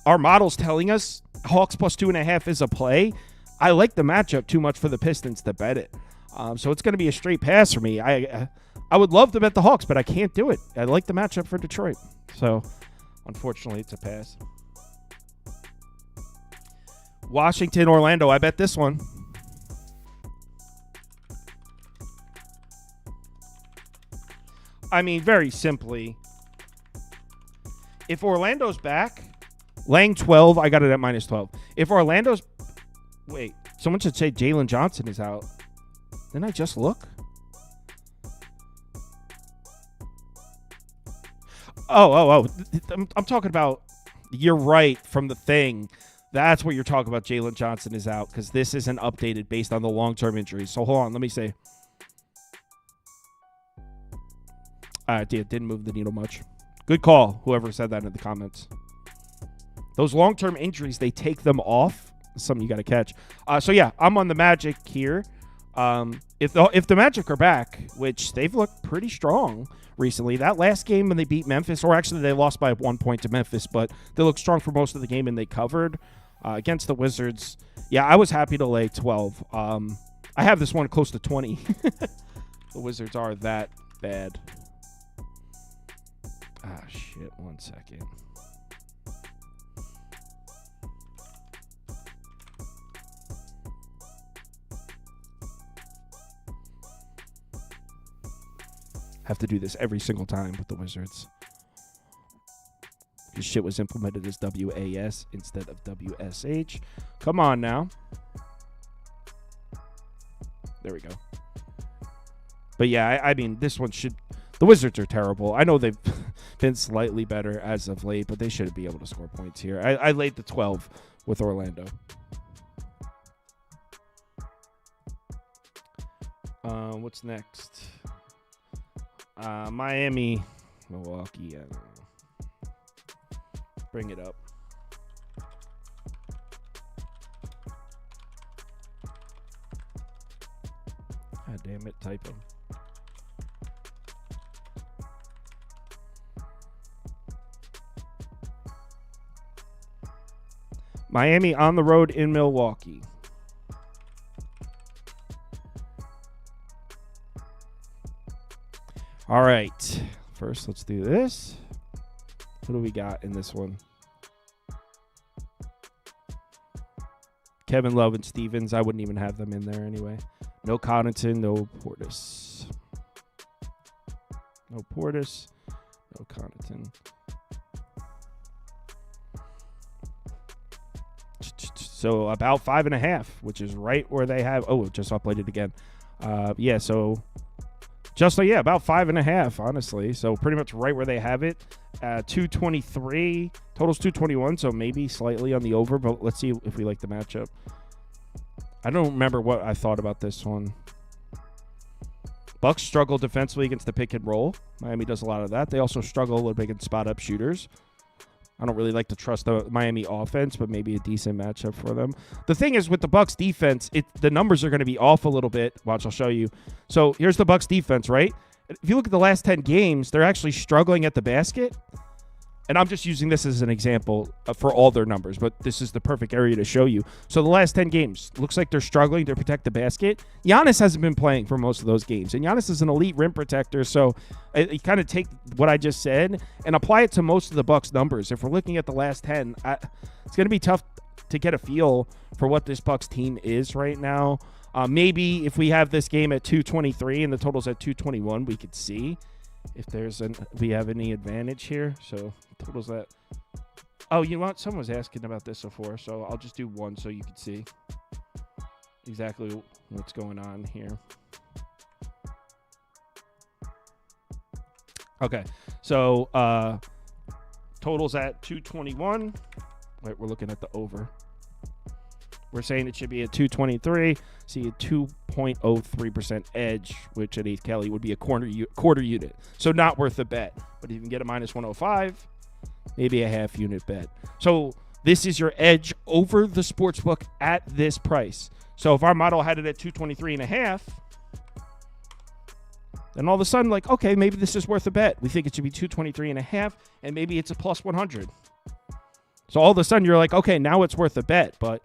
our model's telling us Hawks plus 2.5 is a play, I like the matchup too much for the Pistons to bet it. So it's going to be a straight pass for me. I would love to bet the Hawks, but I can't do it. I like the matchup for Detroit. So unfortunately, it's a pass. Washington, Orlando. I bet this one. I mean, very simply, if Orlando's back, laying 12, I got it at minus 12. If Orlando's... Wait, someone should say Jalen Johnson is out. Didn't I just look? Oh. I'm talking about... You're right from the thing. That's what you're talking about. Jalen Johnson is out because this isn't updated based on the long-term injuries. So hold on. Let me say. It didn't move the needle much. Good call, whoever said that in the comments. Those long-term injuries, they take them off. Something you got to catch. So, yeah, I'm on the Magic here. If the Magic are back, which they've looked pretty strong recently, that last game when they beat Memphis, or actually they lost by 1 point to Memphis, but they looked strong for most of the game and they covered against the Wizards. Yeah, I was happy to lay 12. I have this one close to 20. The Wizards are that bad. Shit. 1 second. Have to do this every single time with the Wizards. This shit was implemented as WAS instead of WSH. Come on now. There we go. But yeah, I mean, this one should... The Wizards are terrible. I know they've been slightly better as of late, but they shouldn't be able to score points here. I laid the 12 with Orlando. What's next? Miami, Milwaukee. I don't know. Bring it up. God damn it, typo. Miami on the road in Milwaukee. All right. First, let's do this. What do we got in this one? Kevin Love and Stevens. I wouldn't even have them in there anyway. No Connaughton, no Portis. No Portis, no Connaughton. So about 5.5, which is right where they have. Oh, just uploaded again. Yeah, so Just like, yeah, about 5.5, honestly. So pretty much right where they have it. 223. Total's 221, so maybe slightly on the over, but let's see if we like the matchup. I don't remember what I thought about this one. Bucks struggle defensively against the pick and roll. Miami does a lot of that. They also struggle a little bit against spot-up shooters. I don't really like to trust the Miami offense, but maybe a decent matchup for them. The thing is, with the Bucks defense, the numbers are going to be off a little bit. Watch, I'll show you. So here's the Bucks defense, right? If you look at the last 10 games, they're actually struggling at the basket. And I'm just using this as an example for all their numbers, but this is the perfect area to show you. So the last 10 games, looks like they're struggling to protect the basket. Giannis hasn't been playing for most of those games, and Giannis is an elite rim protector, so you kind of take what I just said and apply it to most of the Bucks numbers. If we're looking at the last 10, it's going to be tough to get a feel for what this Bucks team is right now. Maybe if we have this game at 223 and the total's at 221, we could see if we have any advantage here. So totals that. Oh, you know what? Someone was asking about this before, so I'll just do one so you can see exactly what's going on here. Okay, so totals at 221. Wait, we're looking at the over. We're saying it should be at 223. See a 2.03% edge, which at 8th Kelly would be a quarter unit. So not worth a bet. But if you can get a minus 105, maybe a half unit bet. So this is your edge over the sportsbook at this price. So if our model had it at 223.5, then all of a sudden, like, okay, maybe this is worth a bet. We think it should be 223.5, and maybe it's a plus 100. So all of a sudden you're like, okay, now it's worth a bet. But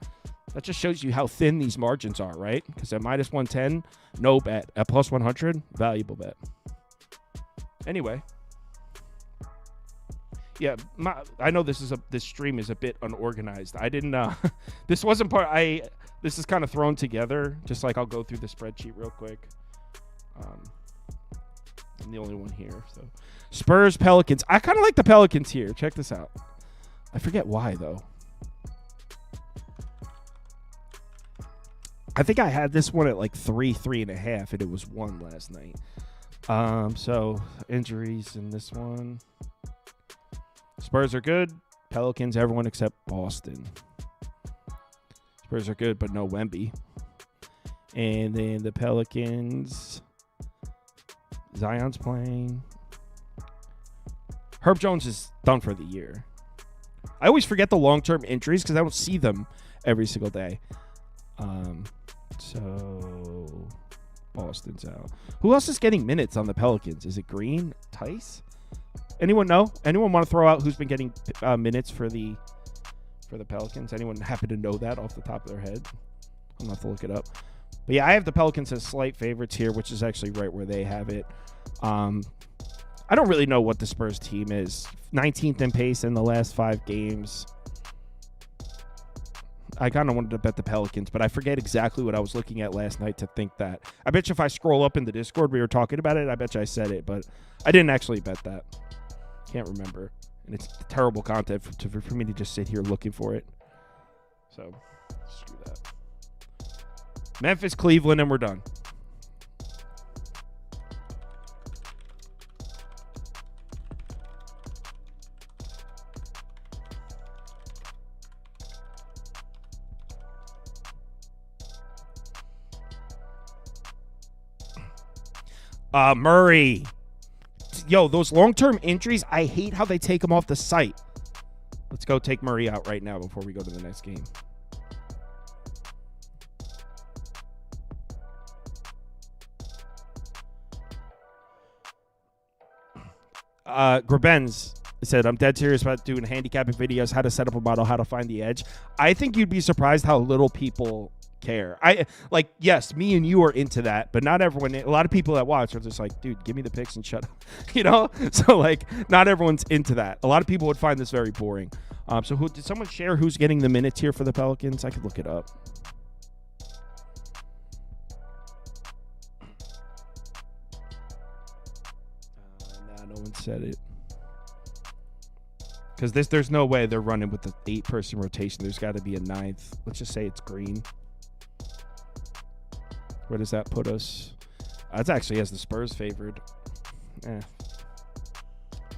that just shows you how thin these margins are, right? Because at minus 110, no bet. At plus 100, valuable bet. Anyway. Yeah, I know this stream is a bit unorganized. I didn't, this wasn't this is kind of thrown together. Just like I'll go through the spreadsheet real quick. I'm the only one here. So Spurs, Pelicans. I kind of like the Pelicans here. Check this out. I forget why, though. I think I had this one at like 3.5, and it was 1 last night. So injuries in this one. Spurs are good. Pelicans, everyone except Boston. Spurs are good, but no Wemby. And then the Pelicans, Zion's playing. Herb Jones is done for the year. I always forget the long-term injuries because I don't see them every single day. So Boston's out. Who else is getting minutes on the Pelicans? Is it Green? Tice? Anyone know? Anyone want to throw out who's been getting minutes for the Pelicans? Anyone happen to know that off the top of their head? I'm going to have to look it up. But yeah, I have the Pelicans as slight favorites here, which is actually right where they have it. I don't really know what the Spurs team is. 19th in pace in the last 5 games. I kind of wanted to bet the Pelicans, but I forget exactly what I was looking at last night to think that. I bet you if I scroll up in the Discord, we were talking about it, I bet you I said it, but I didn't actually bet that. Can't remember. And it's terrible content for me to just sit here looking for it. So, screw that. Memphis, Cleveland, and we're done. Murray. Yo, those long-term injuries, I hate how they take them off the site. Let's go take Murray out right now before we go to the next game. Grabenz said, I'm dead serious about doing handicapping videos, how to set up a model, how to find the edge. I think you'd be surprised how little people care. Yes, me and you are into that, but not everyone. A lot of people that watch are just like, dude, give me the picks and shut up. You know? So not everyone's into that. A lot of people would find this very boring. So did someone share who's getting the minutes here for the Pelicans? I could look it up. No one said it. Because there's no way they're running with the 8-person rotation. There's got to be a 9th. Let's just say it's Green. Where does that put us? That's actually has the Spurs favored. All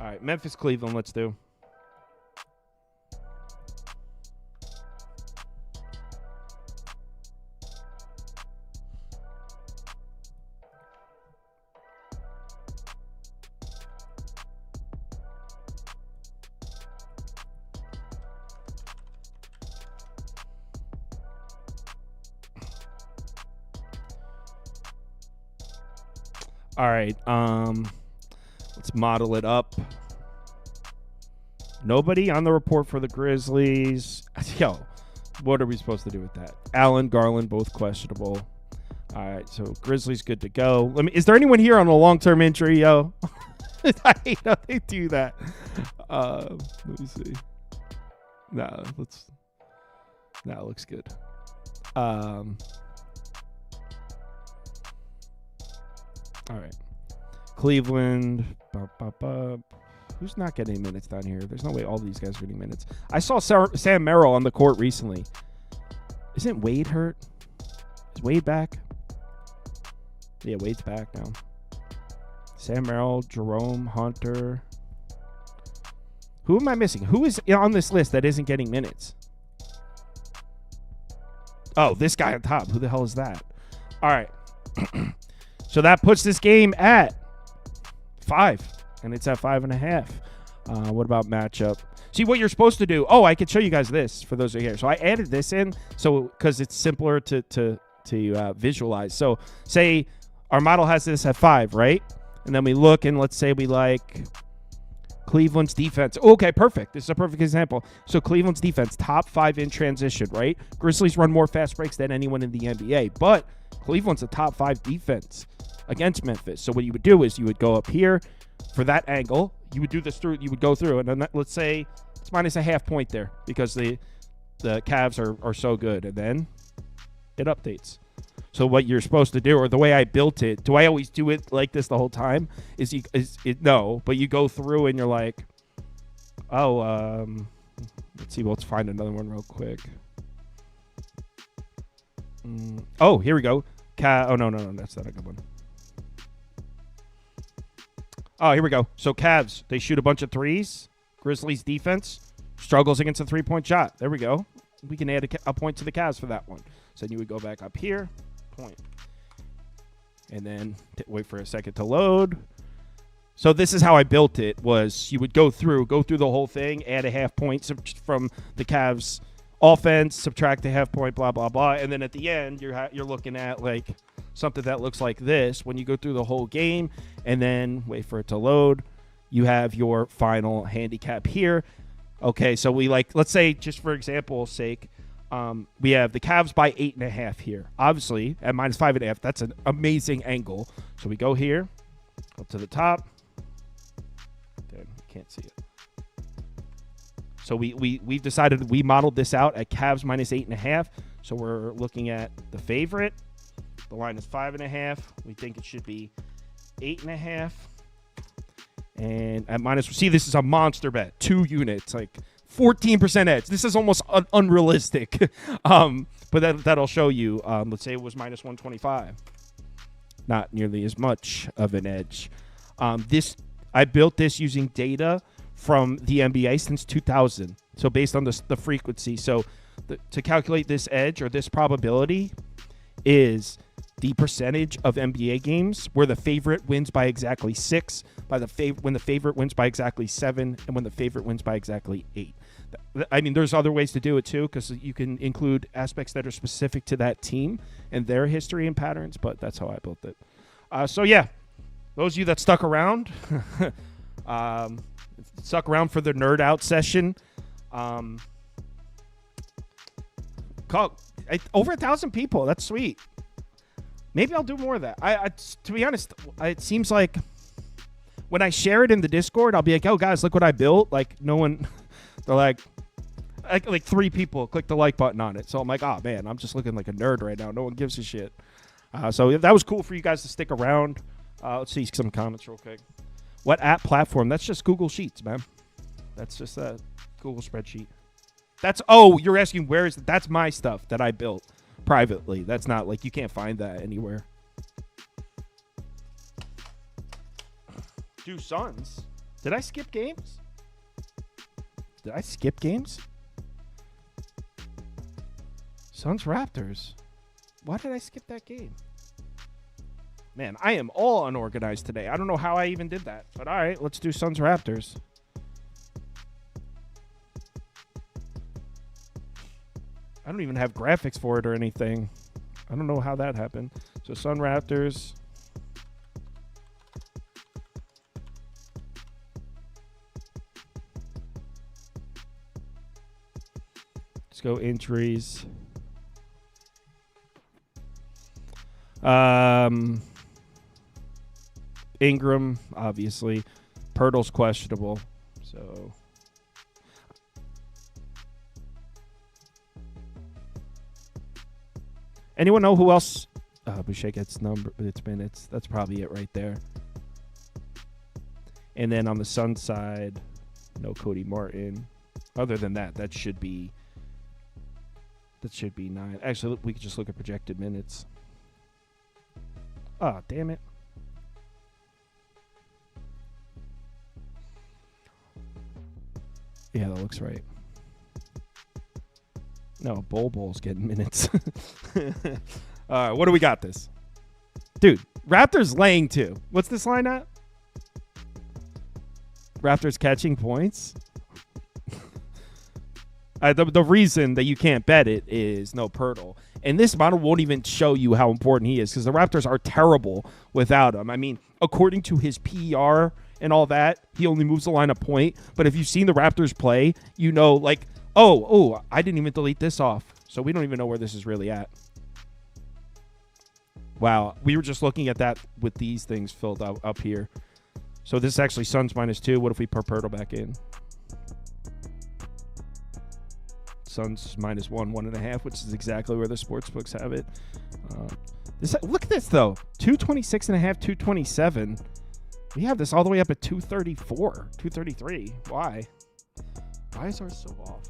right, Memphis, Cleveland. Let's do. All right, let's model it up. Nobody on the report for the Grizzlies. Yo, what are we supposed to do with that? Allen, Garland, both questionable. All right, so Grizzlies good to go. Is there anyone here on a long-term injury, yo? I hate how they do that. Let me see. Nah, it looks good. All right. Cleveland. Who's not getting minutes down here? There's no way all these guys are getting minutes. I saw Sam Merrill on the court recently. Isn't Wade hurt? Is Wade back? Yeah, Wade's back now. Sam Merrill, Jerome, Hunter. Who am I missing? Who is on this list that isn't getting minutes? Oh, this guy on top. Who the hell is that? All right. So that puts this game at 5, and it's at 5.5. What about matchup? See what you're supposed to do. Oh, I could show you guys this for those who are here. So I added this in because it's simpler to visualize. So say our model has this at 5, right? And then we look and let's say we like Cleveland's defense. Okay, perfect. This is a perfect example. So Cleveland's defense, top 5 in transition, right? Grizzlies run more fast breaks than anyone in the NBA, but Cleveland's a top 5 defense against Memphis. So what you would do is you would go up here for that angle. You would do this through. You would go through, and then let's say it's minus a half point there because the Cavs are so good, and then it updates. So what you're supposed to do, or the way I built it, do I always do it like this the whole time? No, but you go through and you're like, oh, let's see. Let's find another one real quick. Oh, here we go. Oh no, that's not a good one. Oh, here we go. So Cavs, they shoot a bunch of threes. Grizzlies defense struggles against a 3-point shot. There we go. We can add a point to the Cavs for that one. So then you would go back up here, point. And then wait for a second to load. So this is how I built it, was you would go through the whole thing, add a half point from the Cavs offense, subtract a half point, blah, blah, blah. And then at the end, you're looking at like something that looks like this when you go through the whole game. And then wait for it to load. You have your final handicap here. Okay, so we let's say, just for example's sake, we have the Cavs by 8.5 here. Obviously, at minus 5.5, that's an amazing angle. So we go here, up to the top. Damn, you can't see it. So we've decided we modeled this out at Cavs minus 8.5. So we're looking at the favorite. The line is 5.5. We think it should be 8.5. And at minus, see, this is a monster bet. 2 units, like 14% edge. This is almost unrealistic. But that'll show you. Let's say it was minus 125. Not nearly as much of an edge. I built this using data from the NBA since 2000. So based on the frequency. So to calculate this edge or this probability is the percentage of NBA games where the favorite wins by exactly 6, when the favorite wins by exactly 7, and when the favorite wins by exactly 8. I mean, there's other ways to do it too, because you can include aspects that are specific to that team and their history and patterns, but that's how I built it. So yeah, those of you that stuck around, for the nerd out session, over 1,000 people. That's sweet. Maybe I'll do more of that. To be honest, it seems like when I share it in the Discord, I'll be like, "Oh, guys, look what I built!" Like no one, they're like 3 people click the like button on it. So I'm like, "Oh man, I'm just looking like a nerd right now. No one gives a shit." So that was cool for you guys to stick around. Let's see some comments real quick. What app platform? That's just Google Sheets, man. That's just a Google spreadsheet. You're asking where is it? That's my stuff that I built privately. That's not like you can't find that anywhere. do Suns. Did I skip games? Suns Raptors. Why did I skip that game? Man, I am all unorganized today. I don't know how I even did that. But all right, let's do Suns Raptors. I don't even have graphics for it or anything. I don't know how that happened. So Sun Raptors. Let's go injuries. Ingram, obviously. Pirtle's questionable. So anyone know who else? Boucher gets its minutes. That's probably it right there. And then on the Sun side, no Cody Martin. Other than that, that should be 9. Actually, we could just look at projected minutes. Oh, damn it. Yeah, that looks right. No, Bol's getting minutes. All right, what do we got this? Dude, Raptors laying 2. What's this line at? Raptors catching points? The reason that you can't bet it is no Pirtle. And this model won't even show you how important he is because the Raptors are terrible without him. I mean, according to his PER and all that, he only moves the line a point. But if you've seen the Raptors play, you know, like, oh, I didn't even delete this off. So we don't even know where this is really at. Wow. We were just looking at that with these things filled out up here. So this is actually Suns -2. What if we put Pirtle back in? Suns -1, 1.5, which is exactly where the sports books have it. Look at this, though. 226.5, 227. We have this all the way up at 234, 233. Why? Why is ours so off?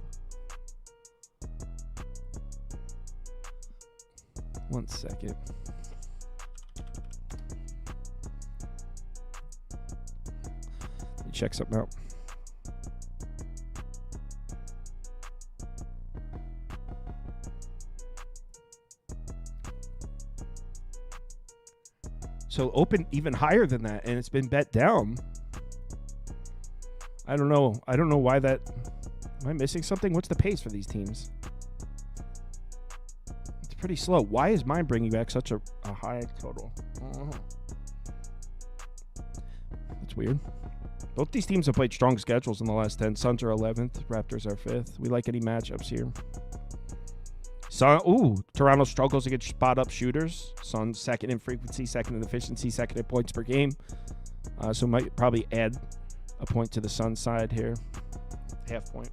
1 second. Let me check something out. So open even higher than that, and it's been bet down. I don't know. I don't know why that. Am I missing something? What's the pace for these teams? It's pretty slow. Why is mine bringing back such a high total? That's weird. Both these teams have played strong schedules in the last 10. Suns are 11th. Raptors are 5th. We like any matchups here. Toronto struggles against spot-up shooters. Suns second in frequency, second in efficiency, second in points per game. So might probably add a point to the Suns side here. Half point.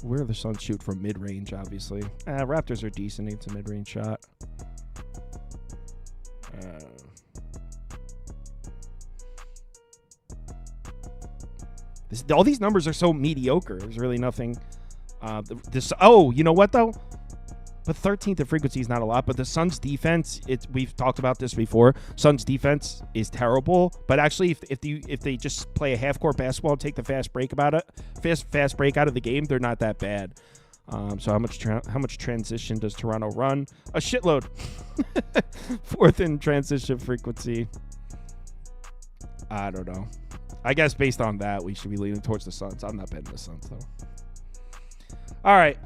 Where do the Suns shoot from mid-range, obviously? Raptors are decent. It's a mid-range shot. All these numbers are so mediocre. There's really nothing. You know what, though? But 13th in frequency is not a lot. But the Suns' defense, we've talked about this before. Suns' defense is terrible. But actually, if they just play a half-court basketball and take the fast break out of the game, they're not that bad. So how much transition does Toronto run? A shitload. 4th in transition frequency. I don't know. I guess based on that, we should be leaning towards the Suns. I'm not betting the Suns, though. All right.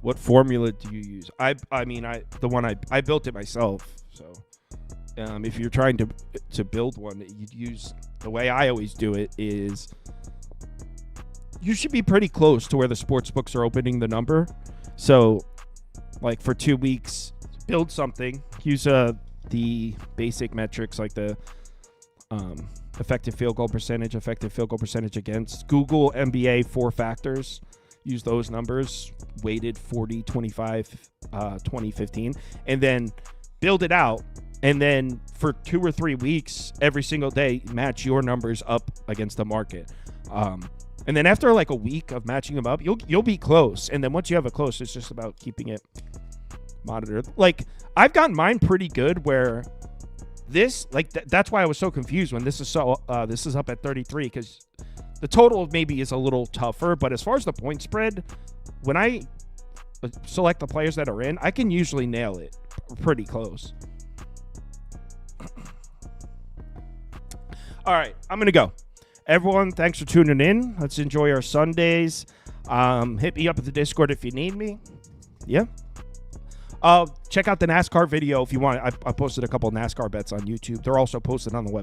What formula do you use? I built it myself. So if you're trying to build one, you'd use the way I always do it is you should be pretty close to where the sports books are opening the number. So like for 2 weeks, build something. Use the basic metrics like the effective field goal percentage against. Google NBA 4 factors. Use those numbers, weighted 40, 25, 20, 15, and then build it out And then for 2 or 3 weeks, every single day, match your numbers up against the market. And then after like a week of matching them up, you'll be close. And then once you have it close, it's just about keeping it monitored. Like I've gotten mine pretty good where this, like that's why I was so confused when this is up at 33, because the total maybe is a little tougher. But as far as the point spread, when I select the players that are in, I can usually nail it pretty close. All right, I'm going to go. Everyone, thanks for tuning in. Let's enjoy our Sundays. Hit me up at the Discord if you need me. Yeah. Check out the NASCAR video if you want. I posted a couple of NASCAR bets on YouTube. They're also posted on the website.